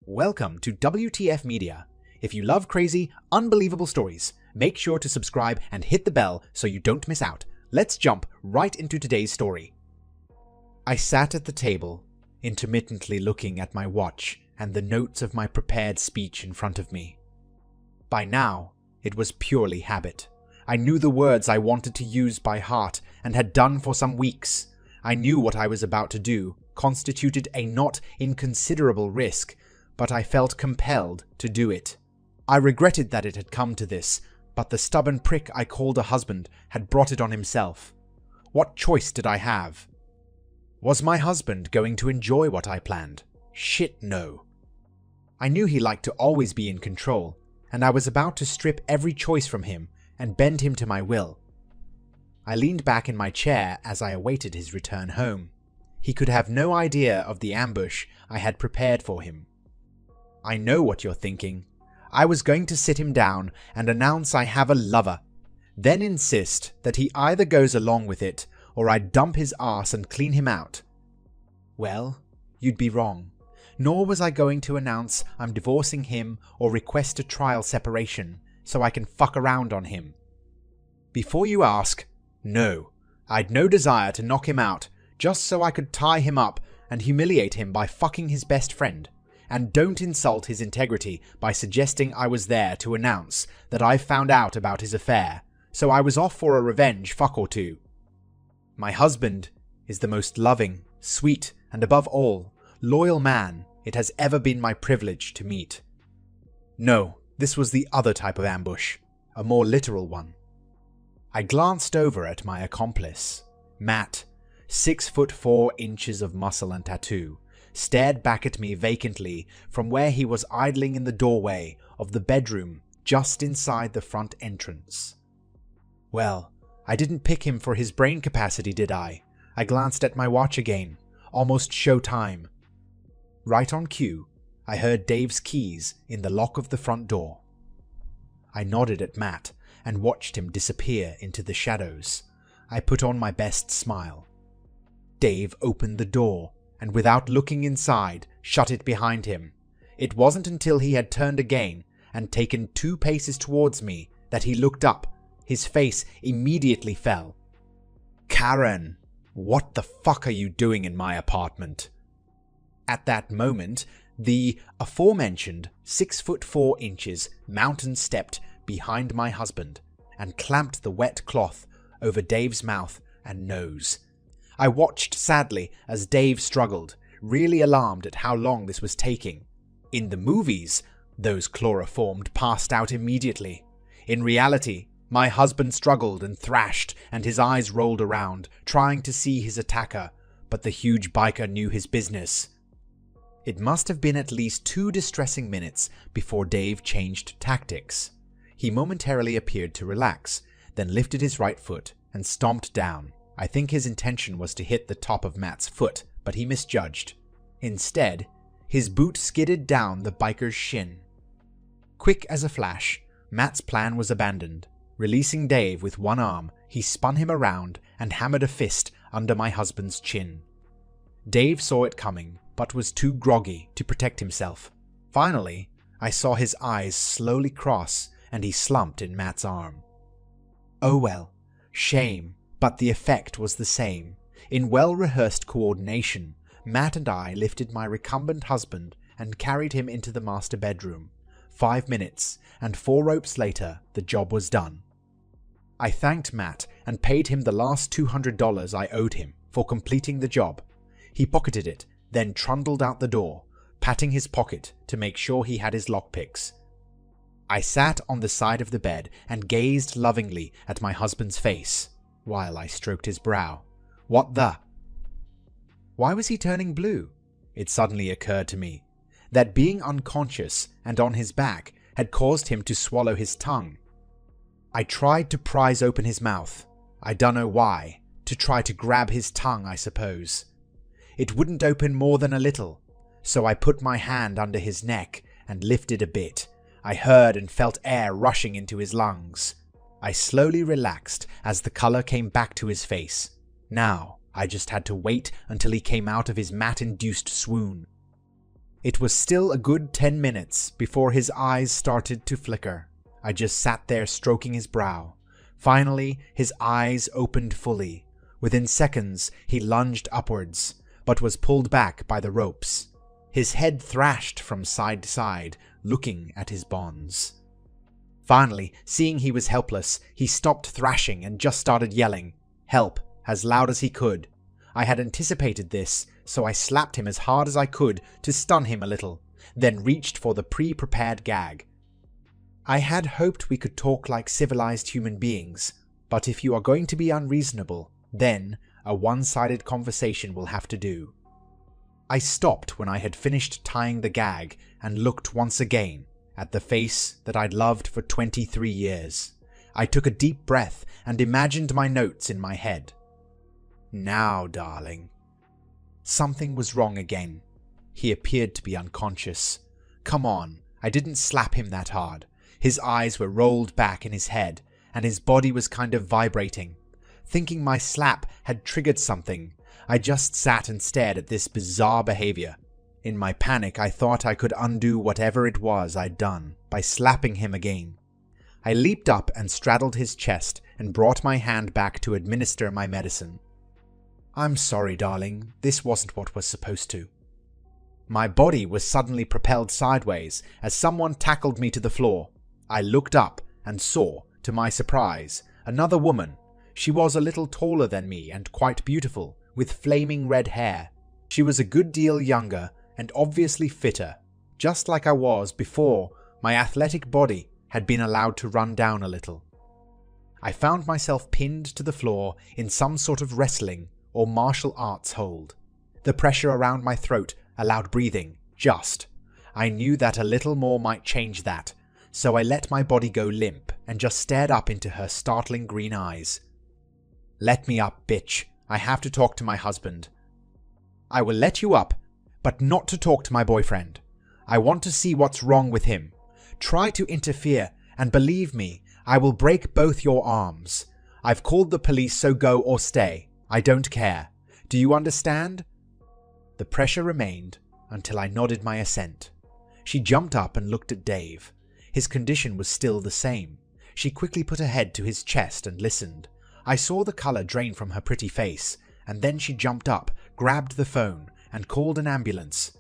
Welcome to WTF Media. If you love crazy, unbelievable stories, make sure to subscribe and hit the bell so you don't miss out. Let's jump right into today's story. I sat at the table, intermittently looking at my watch and the notes of my prepared speech in front of me. By now, it was purely habit. I knew the words I wanted to use by heart and had done for some weeks. I knew what I was about to do constituted a not inconsiderable risk, but I felt compelled to do it. I regretted that it had come to this, but the stubborn prick I called a husband had brought it on himself. What choice did I have? Was my husband going to enjoy what I planned? Shit, no. I knew he liked to always be in control, and I was about to strip every choice from him and bend him to my will. I leaned back in my chair as I awaited his return home. He could have no idea of the ambush I had prepared for him. I know what you're thinking. I was going to sit him down and announce I have a lover, then insist that he either goes along with it or I dump his ass and clean him out. Well, you'd be wrong. Nor was I going to announce I'm divorcing him or request a trial separation so I can fuck around on him. Before you ask, no, I'd no desire to knock him out just so I could tie him up and humiliate him by fucking his best friend. And don't insult his integrity by suggesting I was there to announce that I found out about his affair, so I was off for a revenge fuck or two. My husband is the most loving, sweet, and above all, loyal man it has ever been my privilege to meet. No, this was the other type of ambush, a more literal one. I glanced over at my accomplice, Matt, 6'4" of muscle and tattoo, stared back at me vacantly from where he was idling in the doorway of the bedroom just inside the front entrance. Well, I didn't pick him for his brain capacity, did I? I glanced at my watch again, almost show time. Right on cue, I heard Dave's keys in the lock of the front door. I nodded at Matt and watched him disappear into the shadows. I put on my best smile. Dave opened the door and without looking inside, shut it behind him. It wasn't until he had turned again and taken 2 paces towards me that he looked up. His face immediately fell. Karen, what the fuck are you doing in my apartment? At that moment, the aforementioned 6'4" mountain stepped behind my husband and clamped the wet cloth over Dave's mouth and nose. I watched sadly as Dave struggled, really alarmed at how long this was taking. In the movies, those chloroformed passed out immediately. In reality, my husband struggled and thrashed, and his eyes rolled around, trying to see his attacker, but the huge biker knew his business. It must have been at least 2 distressing minutes before Dave changed tactics. He momentarily appeared to relax, then lifted his right foot and stomped down. I think his intention was to hit the top of Matt's foot, but he misjudged. Instead, his boot skidded down the biker's shin. Quick as a flash, Matt's plan was abandoned. Releasing Dave with one arm, he spun him around and hammered a fist under my husband's chin. Dave saw it coming, but was too groggy to protect himself. Finally, I saw his eyes slowly cross and he slumped in Matt's arm. Oh well, shame. But the effect was the same. In well-rehearsed coordination, Matt and I lifted my recumbent husband and carried him into the master bedroom. 5 minutes, and 4 ropes later, the job was done. I thanked Matt and paid him the last $200 I owed him for completing the job. He pocketed it, then trundled out the door, patting his pocket to make sure he had his lockpicks. I sat on the side of the bed and gazed lovingly at my husband's face, while I stroked his brow. What the? Why was he turning blue? It suddenly occurred to me that being unconscious and on his back had caused him to swallow his tongue. I tried to prise open his mouth. I dunno why. To try to grab his tongue, I suppose. It wouldn't open more than a little, so I put my hand under his neck and lifted a bit. I heard and felt air rushing into his lungs. I slowly relaxed as the color came back to his face. Now, I just had to wait until he came out of his mat-induced swoon. It was still a good 10 minutes before his eyes started to flicker. I just sat there stroking his brow. Finally, his eyes opened fully. Within seconds, he lunged upwards, but was pulled back by the ropes. His head thrashed from side to side, looking at his bonds. Finally, seeing he was helpless, he stopped thrashing and just started yelling, "Help," as loud as he could. I had anticipated this, so I slapped him as hard as I could to stun him a little, then reached for the pre-prepared gag. I had hoped we could talk like civilized human beings, but if you are going to be unreasonable, then a one-sided conversation will have to do. I stopped when I had finished tying the gag and looked once again at the face that I'd loved for 23 years. I took a deep breath and imagined my notes in my head. Now, darling. Something was wrong again. He appeared to be unconscious. Come on, I didn't slap him that hard. His eyes were rolled back in his head, and his body was kind of vibrating. Thinking my slap had triggered something, I just sat and stared at this bizarre behavior. In my panic, I thought I could undo whatever it was I'd done by slapping him again. I leaped up and straddled his chest and brought my hand back to administer my medicine. I'm sorry, darling, this wasn't what was supposed to. My body was suddenly propelled sideways as someone tackled me to the floor. I looked up and saw, to my surprise, another woman. She was a little taller than me and quite beautiful, with flaming red hair. She was a good deal younger and obviously fitter, just like I was before my athletic body had been allowed to run down a little. I found myself pinned to the floor in some sort of wrestling or martial arts hold. The pressure around my throat allowed breathing, just. I knew that a little more might change that, so I let my body go limp and just stared up into her startling green eyes. Let me up, bitch. I have to talk to my husband. I will let you up, but not to talk to my boyfriend. I want to see what's wrong with him. Try to interfere, and believe me, I will break both your arms. I've called the police, so go or stay. I don't care. Do you understand? The pressure remained until I nodded my assent. She jumped up and looked at Dave. His condition was still the same. She quickly put her head to his chest and listened. I saw the color drain from her pretty face, and then she jumped up, grabbed the phone, and called an ambulance.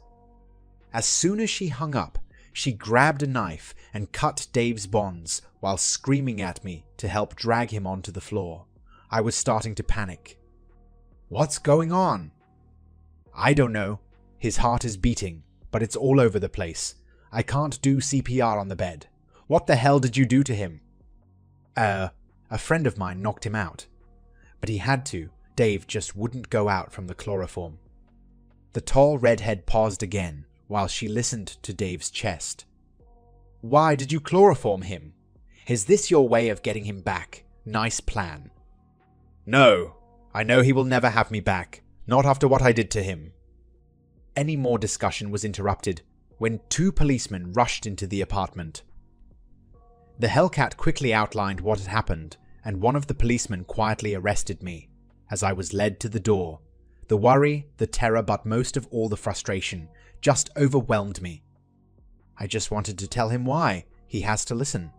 As soon as she hung up, she grabbed a knife and cut Dave's bonds while screaming at me to help drag him onto the floor. I was starting to panic. What's going on? I don't know. His heart is beating, but it's all over the place. I can't do CPR on the bed. What the hell did you do to him? A friend of mine knocked him out. But he had to. Dave just wouldn't go out from the chloroform. The tall redhead paused again while she listened to Dave's chest. Why did you chloroform him? Is this your way of getting him back? Nice plan. No, I know he will never have me back. Not after what I did to him. Any more discussion was interrupted when 2 policemen rushed into the apartment. The Hellcat quickly outlined what had happened, and one of the policemen quietly arrested me as I was led to the door. The worry, the terror, but most of all the frustration just overwhelmed me. I just wanted to tell him why. He has to listen.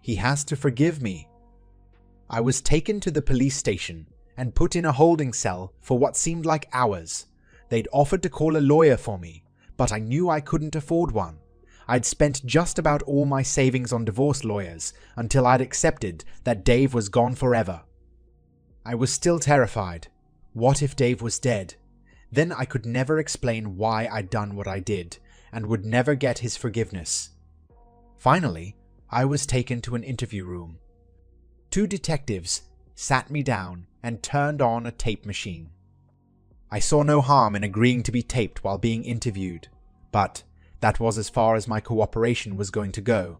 He has to forgive me. I was taken to the police station and put in a holding cell for what seemed like hours. They'd offered to call a lawyer for me, but I knew I couldn't afford one. I'd spent just about all my savings on divorce lawyers until I'd accepted that Dave was gone forever. I was still terrified. What if Dave was dead? Then I could never explain why I'd done what I did, and would never get his forgiveness. Finally, I was taken to an interview room. 2 detectives sat me down and turned on a tape machine. I saw no harm in agreeing to be taped while being interviewed, but that was as far as my cooperation was going to go.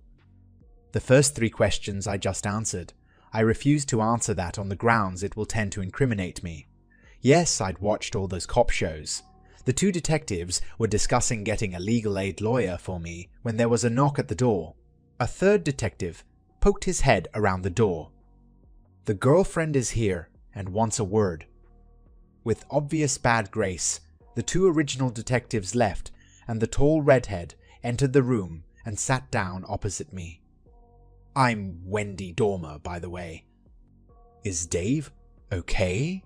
The first 3 questions I just answered. I refused to answer that on the grounds it will tend to incriminate me. Yes, I'd watched all those cop shows. The 2 detectives were discussing getting a legal aid lawyer for me when there was a knock at the door. A 3rd detective poked his head around the door. The girlfriend is here and wants a word. With obvious bad grace, the 2 original detectives left, and the tall redhead entered the room and sat down opposite me. I'm Wendy Dormer, by the way. Is Dave okay?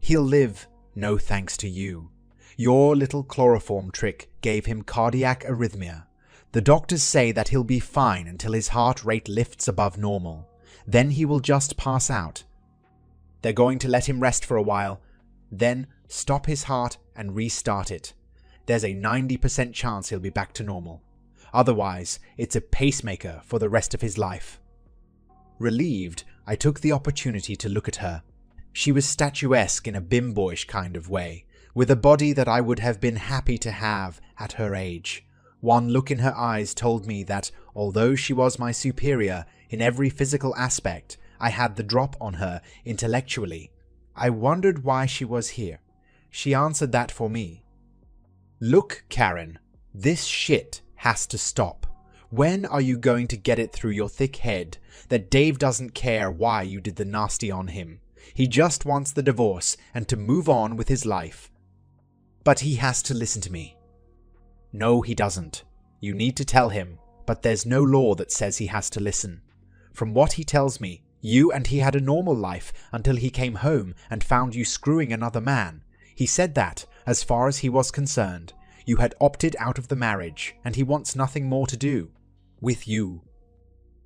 He'll live, no thanks to you. Your little chloroform trick gave him cardiac arrhythmia. The doctors say that he'll be fine until his heart rate lifts above normal. Then he will just pass out. They're going to let him rest for a while, then stop his heart and restart it. There's a 90% chance he'll be back to normal. Otherwise, it's a pacemaker for the rest of his life. Relieved, I took the opportunity to look at her. She was statuesque in a bimboish kind of way, with a body that I would have been happy to have at her age. One look in her eyes told me that, although she was my superior in every physical aspect, I had the drop on her intellectually. I wondered why she was here. She answered that for me. Look, Karen, this shit has to stop. When are you going to get it through your thick head that Dave doesn't care why you did the nasty on him? He just wants the divorce and to move on with his life. But he has to listen to me. No, he doesn't. You need to tell him, but there's no law that says he has to listen. From what he tells me, you and he had a normal life until he came home and found you screwing another man. He said that, as far as he was concerned, you had opted out of the marriage and he wants nothing more to do with you.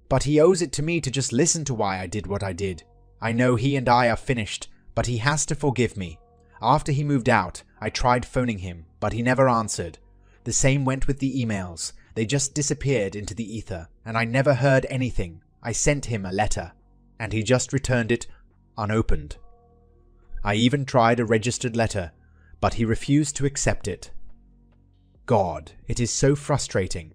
But he owes it to me to just listen to why I did what I did. I know he and I are finished, but he has to forgive me. After he moved out, I tried phoning him, but he never answered. The same went with the emails. They just disappeared into the ether, and I never heard anything. I sent him a letter, and he just returned it unopened. I even tried a registered letter, but he refused to accept it. God, it is so frustrating.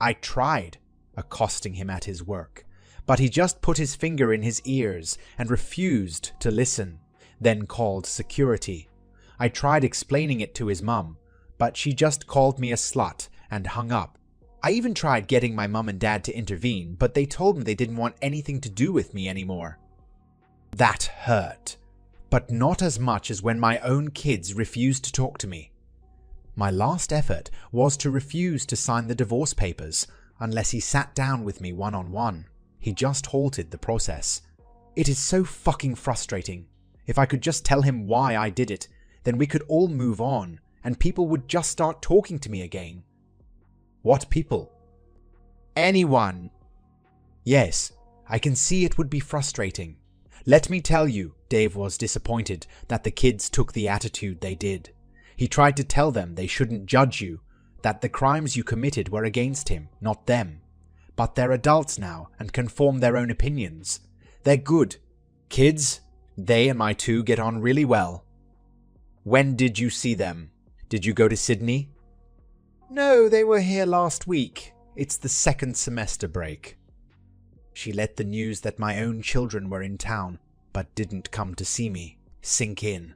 I tried accosting him at his work, but he just put his finger in his ears and refused to listen, then called security. I tried explaining it to his mum, but she just called me a slut and hung up. I even tried getting my mum and dad to intervene, but they told me they didn't want anything to do with me anymore. That hurt, but not as much as when my own kids refused to talk to me. My last effort was to refuse to sign the divorce papers unless he sat down with me one-on-one. He just halted the process. It is so fucking frustrating. If I could just tell him why I did it, then we could all move on and people would just start talking to me again. What people? Anyone. Yes, I can see it would be frustrating. Let me tell you, Dave was disappointed that the kids took the attitude they did. He tried to tell them they shouldn't judge you, that the crimes you committed were against him, not them. But they're adults now and can form their own opinions. They're good. Kids, they and my two get on really well. When did you see them? Did you go to Sydney? No, they were here last week. It's the second semester break. She let the news that my own children were in town, but didn't come to see me, sink in.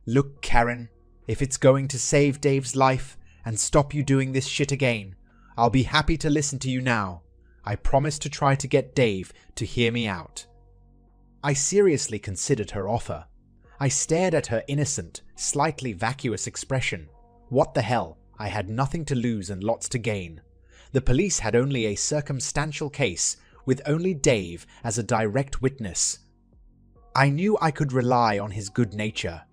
Look, Karen, if it's going to save Dave's life and stop you doing this shit again, I'll be happy to listen to you now. I promise to try to get Dave to hear me out. I seriously considered her offer. I stared at her innocent, slightly vacuous expression. What the hell? I had nothing to lose and lots to gain. The police had only a circumstantial case, with only Dave as a direct witness. I knew I could rely on his good nature,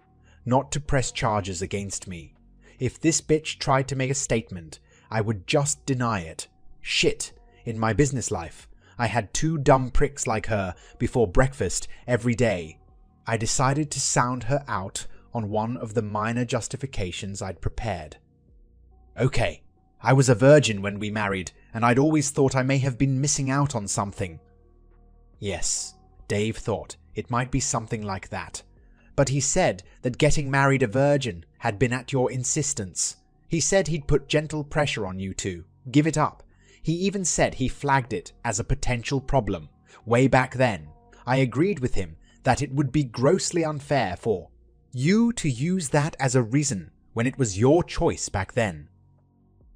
not to press charges against me. If this bitch tried to make a statement, I would just deny it. Shit, in my business life, I had two dumb pricks like her before breakfast every day. I decided to sound her out on one of the minor justifications I'd prepared. Okay, I was a virgin when we married, and I'd always thought I may have been missing out on something. Yes, Dave thought it might be something like that. But he said that getting married a virgin had been at your insistence. He said he'd put gentle pressure on you two. Give it up. He even said he flagged it as a potential problem. Way back then, I agreed with him that it would be grossly unfair for you to use that as a reason when it was your choice back then.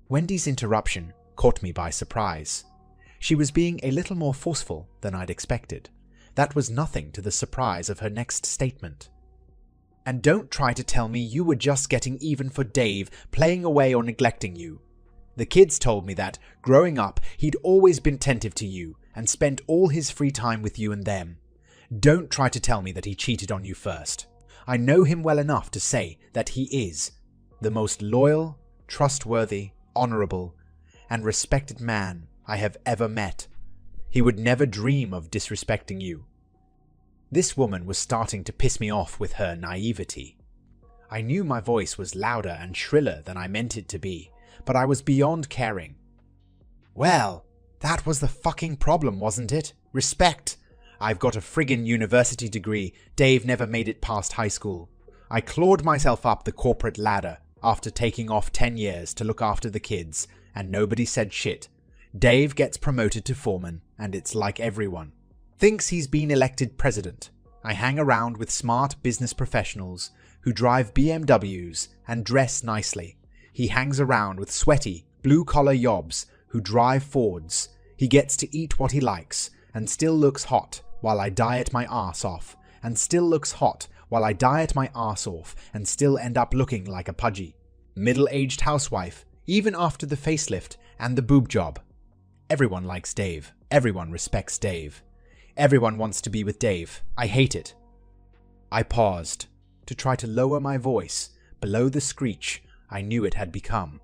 Wendy's interruption caught me by surprise. She was being a little more forceful than I'd expected. That was nothing to the surprise of her next statement. And don't try to tell me you were just getting even for Dave playing away or neglecting you. The kids told me that, growing up, he'd always been attentive to you and spent all his free time with you and them. Don't try to tell me that he cheated on you first. I know him well enough to say that he is the most loyal, trustworthy, honorable, and respected man I have ever met. He would never dream of disrespecting you." This woman was starting to piss me off with her naivety. I knew my voice was louder and shriller than I meant it to be, but I was beyond caring. "Well, that was the fucking problem, wasn't it? Respect. I've got a friggin' university degree. Dave never made it past high school. I clawed myself up the corporate ladder after taking off 10 years to look after the kids, and nobody said shit. Dave gets promoted to foreman, and it's like everyone thinks he's been elected president. I hang around with smart business professionals who drive BMWs and dress nicely. He hangs around with sweaty, blue-collar yobs who drive Fords. He gets to eat what he likes and still looks hot while I diet my arse off, and still looks hot while I diet my arse off and still end up looking like a pudgy middle-aged housewife, even after the facelift and the boob job. Everyone likes Dave. Everyone respects Dave. Everyone wants to be with Dave. I hate it." I paused to try to lower my voice below the screech I knew it had become.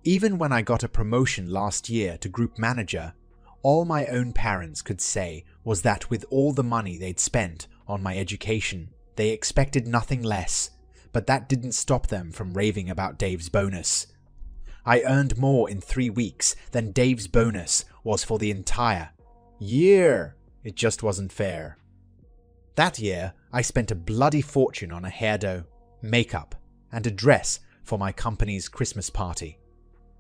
Even when I got a promotion last year to group manager, all my own parents could say was that with all the money they'd spent on my education, they expected nothing less, but that didn't stop them from raving about Dave's bonus. I earned more in 3 weeks than Dave's bonus was for the entire year. It just wasn't fair. That year, I spent a bloody fortune on a hairdo, makeup, and a dress for my company's Christmas party.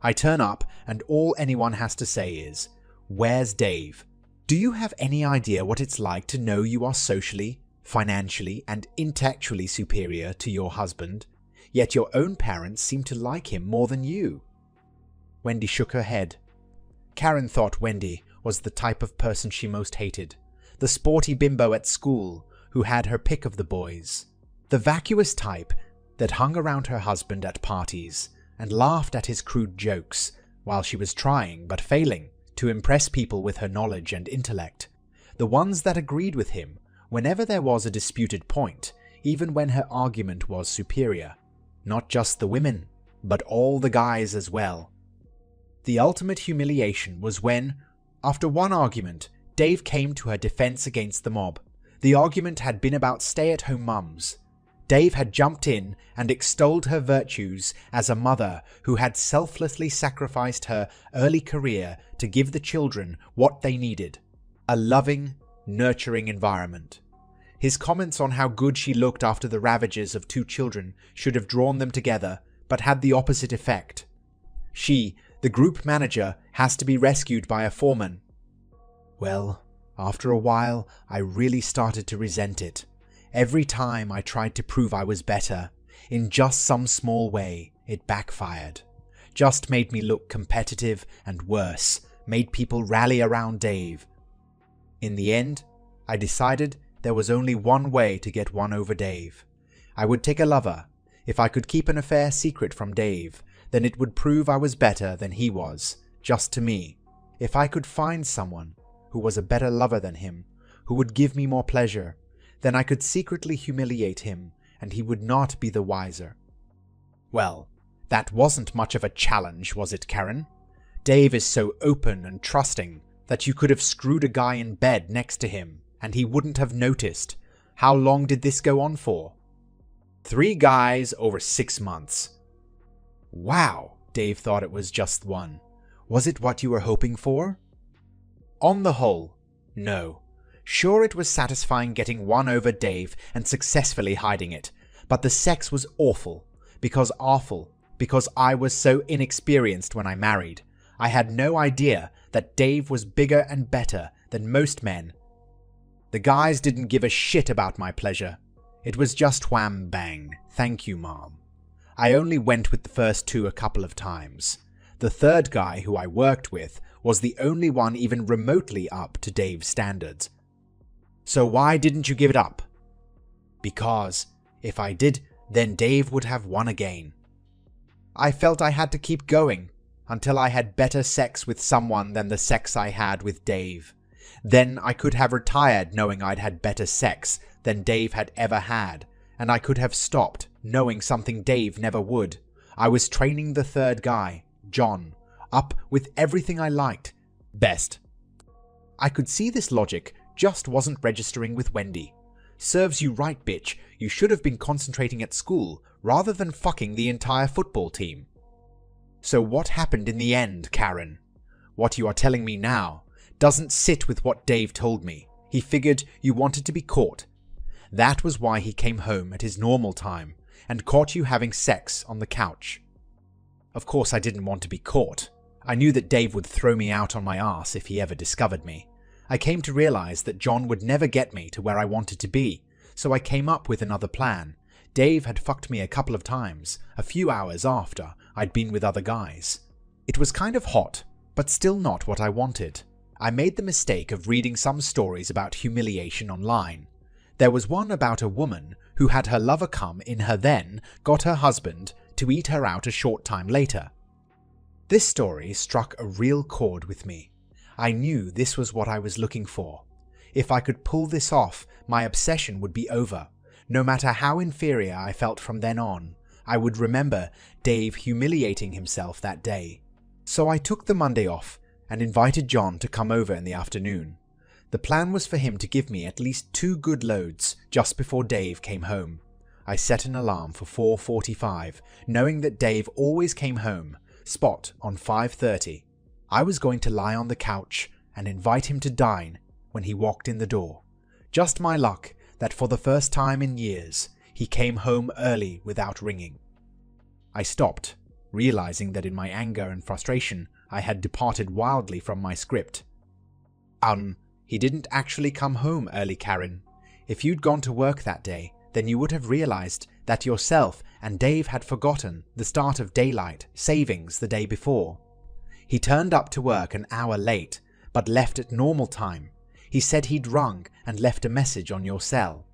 I turn up and all anyone has to say is, "Where's Dave?" Do you have any idea what it's like to know you are socially, financially, and intellectually superior to your husband, yet your own parents seem to like him more than you? Wendy shook her head. Karen thought Wendy was the type of person she most hated, the sporty bimbo at school who had her pick of the boys, the vacuous type that hung around her husband at parties and laughed at his crude jokes while she was trying, but failing, to impress people with her knowledge and intellect, the ones that agreed with him whenever there was a disputed point, even when her argument was superior. Not just the women, but all the guys as well. The ultimate humiliation was when, after one argument, Dave came to her defense against the mob. The argument had been about stay-at-home mums. Dave had jumped in and extolled her virtues as a mother who had selflessly sacrificed her early career to give the children what they needed: a loving, nurturing environment. His comments on how good she looked after the ravages of 2 children should have drawn them together, but had the opposite effect. She, the group manager, has to be rescued by a foreman. Well, after a while, I really started to resent it. Every time I tried to prove I was better, in just some small way, it backfired. Just made me look competitive and worse, made people rally around Dave. In the end, I decided there was only one way to get one over Dave. I would take a lover. If I could keep an affair secret from Dave, then it would prove I was better than he was, just to me. If I could find someone who was a better lover than him, who would give me more pleasure, then I could secretly humiliate him, and he would not be the wiser. Well, that wasn't much of a challenge, was it, Karen? Dave is so open and trusting that you could have screwed a guy in bed next to him, and he wouldn't have noticed. How long did this go on for? 3 guys over 6 months. Wow, Dave thought it was just 1. Was it what you were hoping for? On the whole, no. Sure, it was satisfying getting one over Dave and successfully hiding it, but the sex was awful, because I was so inexperienced when I married. I had no idea that Dave was bigger and better than most men. The guys didn't give a shit about my pleasure. It was just wham bang, thank you, Mom. I only went with the first 2 a couple of times. The third guy who I worked with was the only one even remotely up to Dave's standards. So why didn't you give it up? Because If I did, then Dave would have won again. I felt I had to keep going until I had better sex with someone than the sex I had with Dave. Then I could have retired knowing I'd had better sex than Dave had ever had, and I could have stopped knowing something Dave never would. I was training the third guy, John, up with everything I liked best. I could see this logic just wasn't registering with Wendy. Serves you right, bitch. You should have been concentrating at school rather than fucking the entire football team. So what happened in the end, Karen? What you are telling me now doesn't sit with what Dave told me. He figured you wanted to be caught. That was why he came home at his normal time and caught you having sex on the couch. Of course I didn't want to be caught. I knew that Dave would throw me out on my ass if he ever discovered me. I came to realize that John would never get me to where I wanted to be, so I came up with another plan. Dave had fucked me a couple of times, a few hours after I'd been with other guys. It was kind of hot, but still not what I wanted. I made the mistake of reading some stories about humiliation online. There was one about a woman who had her lover come in her then got her husband to eat her out a short time later. This story struck a real chord with me. I knew this was what I was looking for. If I could pull this off, my obsession would be over. No matter how inferior I felt from then on, I would remember Dave humiliating himself that day. So I took the Monday off and invited John to come over in the afternoon. The plan was for him to give me at least 2 good loads just before Dave came home. I set an alarm for 4:45, knowing that Dave always came home, spot on 5:30. I was going to lie on the couch and invite him to dine when he walked in the door. Just my luck that for the first time in years, he came home early without ringing. I stopped, realizing that in my anger and frustration, I had departed wildly from my script. He didn't actually come home early, Karen. If you'd gone to work that day, then you would have realized that yourself and Dave had forgotten the start of daylight savings the day before. He turned up to work an hour late, but left at normal time. He said he'd rung and left a message on your cell.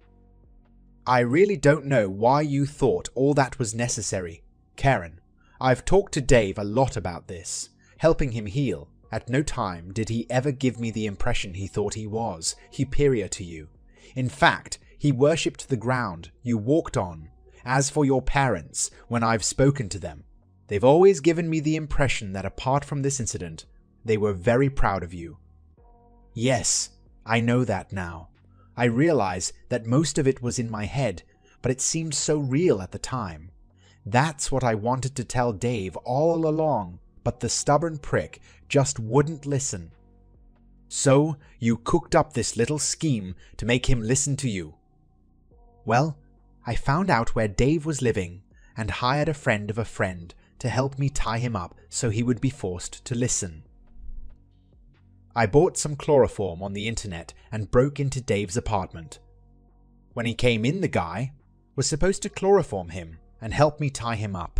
I really don't know why you thought all that was necessary, Karen. I've talked to Dave a lot about this, helping him heal. At no time did he ever give me the impression he thought he was superior to you. In fact, he worshipped the ground you walked on. As for your parents, when I've spoken to them, they've always given me the impression that apart from this incident, they were very proud of you. Yes, I know that now. I realize that most of it was in my head, but it seemed so real at the time. That's what I wanted to tell Dave all along, but the stubborn prick just wouldn't listen. So you cooked up this little scheme to make him listen to you. Well, I found out where Dave was living and hired a friend of a friend to help me tie him up so he would be forced to listen. I bought some chloroform on the internet and broke into Dave's apartment. When he came in, the guy was supposed to chloroform him and help me tie him up.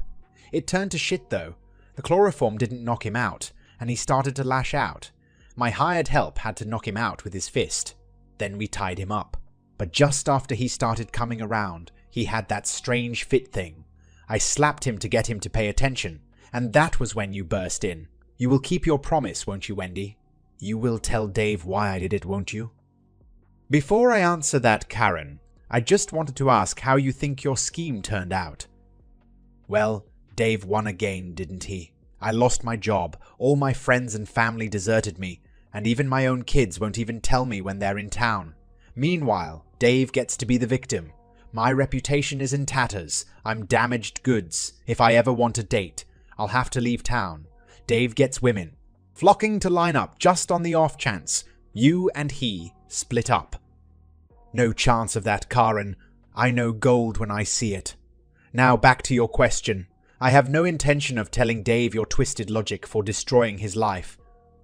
It turned to shit though. The chloroform didn't knock him out, and he started to lash out. My hired help had to knock him out with his fist. Then we tied him up. But just after he started coming around, he had that strange fit thing. I slapped him to get him to pay attention, and that was when you burst in. You will keep your promise, won't you, Wendy? You will tell Dave why I did it, won't you? Before I answer that, Karen, I just wanted to ask how you think your scheme turned out. Well, Dave won again, didn't he? I lost my job, all my friends and family deserted me, and even my own kids won't even tell me when they're in town. Meanwhile, Dave gets to be the victim. My reputation is in tatters. I'm damaged goods. If I ever want a date, I'll have to leave town. Dave gets women, flocking to line up just on the off chance you and he split up. No chance of that, Karen. I know gold when I see it. Now back to your question. I have no intention of telling Dave your twisted logic for destroying his life.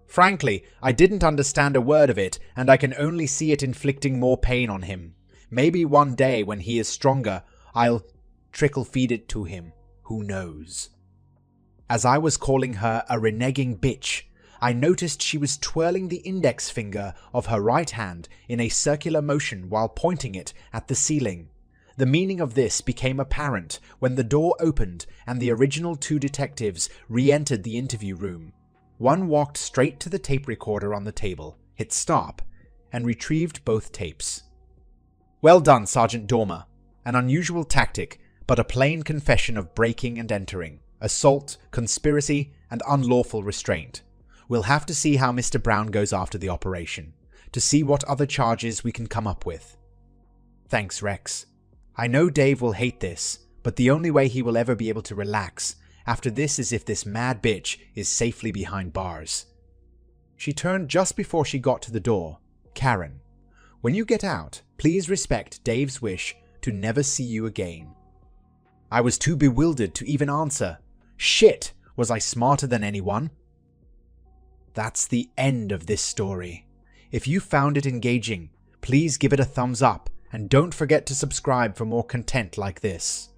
Frankly, I didn't understand a word of it, and I can only see it inflicting more pain on him. Maybe one day when he is stronger, I'll trickle feed it to him. Who knows? As I was calling her a reneging bitch, I noticed she was twirling the index finger of her right hand in a circular motion while pointing it at the ceiling. The meaning of this became apparent when the door opened and the original two detectives re-entered the interview room. One walked straight to the tape recorder on the table, hit stop, and retrieved both tapes. "Well done, Sergeant Dormer. An unusual tactic, but a plain confession of breaking and entering, assault, conspiracy, and unlawful restraint. We'll have to see how Mr. Brown goes after the operation, to see what other charges we can come up with." "Thanks, Rex. I know Dave will hate this, but the only way he will ever be able to relax after this is if this mad bitch is safely behind bars." She turned just before she got to the door. "Karen, when you get out, please respect Dave's wish to never see you again." I was too bewildered to even answer. Shit, was I smarter than anyone? That's the end of this story. If you found it engaging, please give it a thumbs up and don't forget to subscribe for more content like this.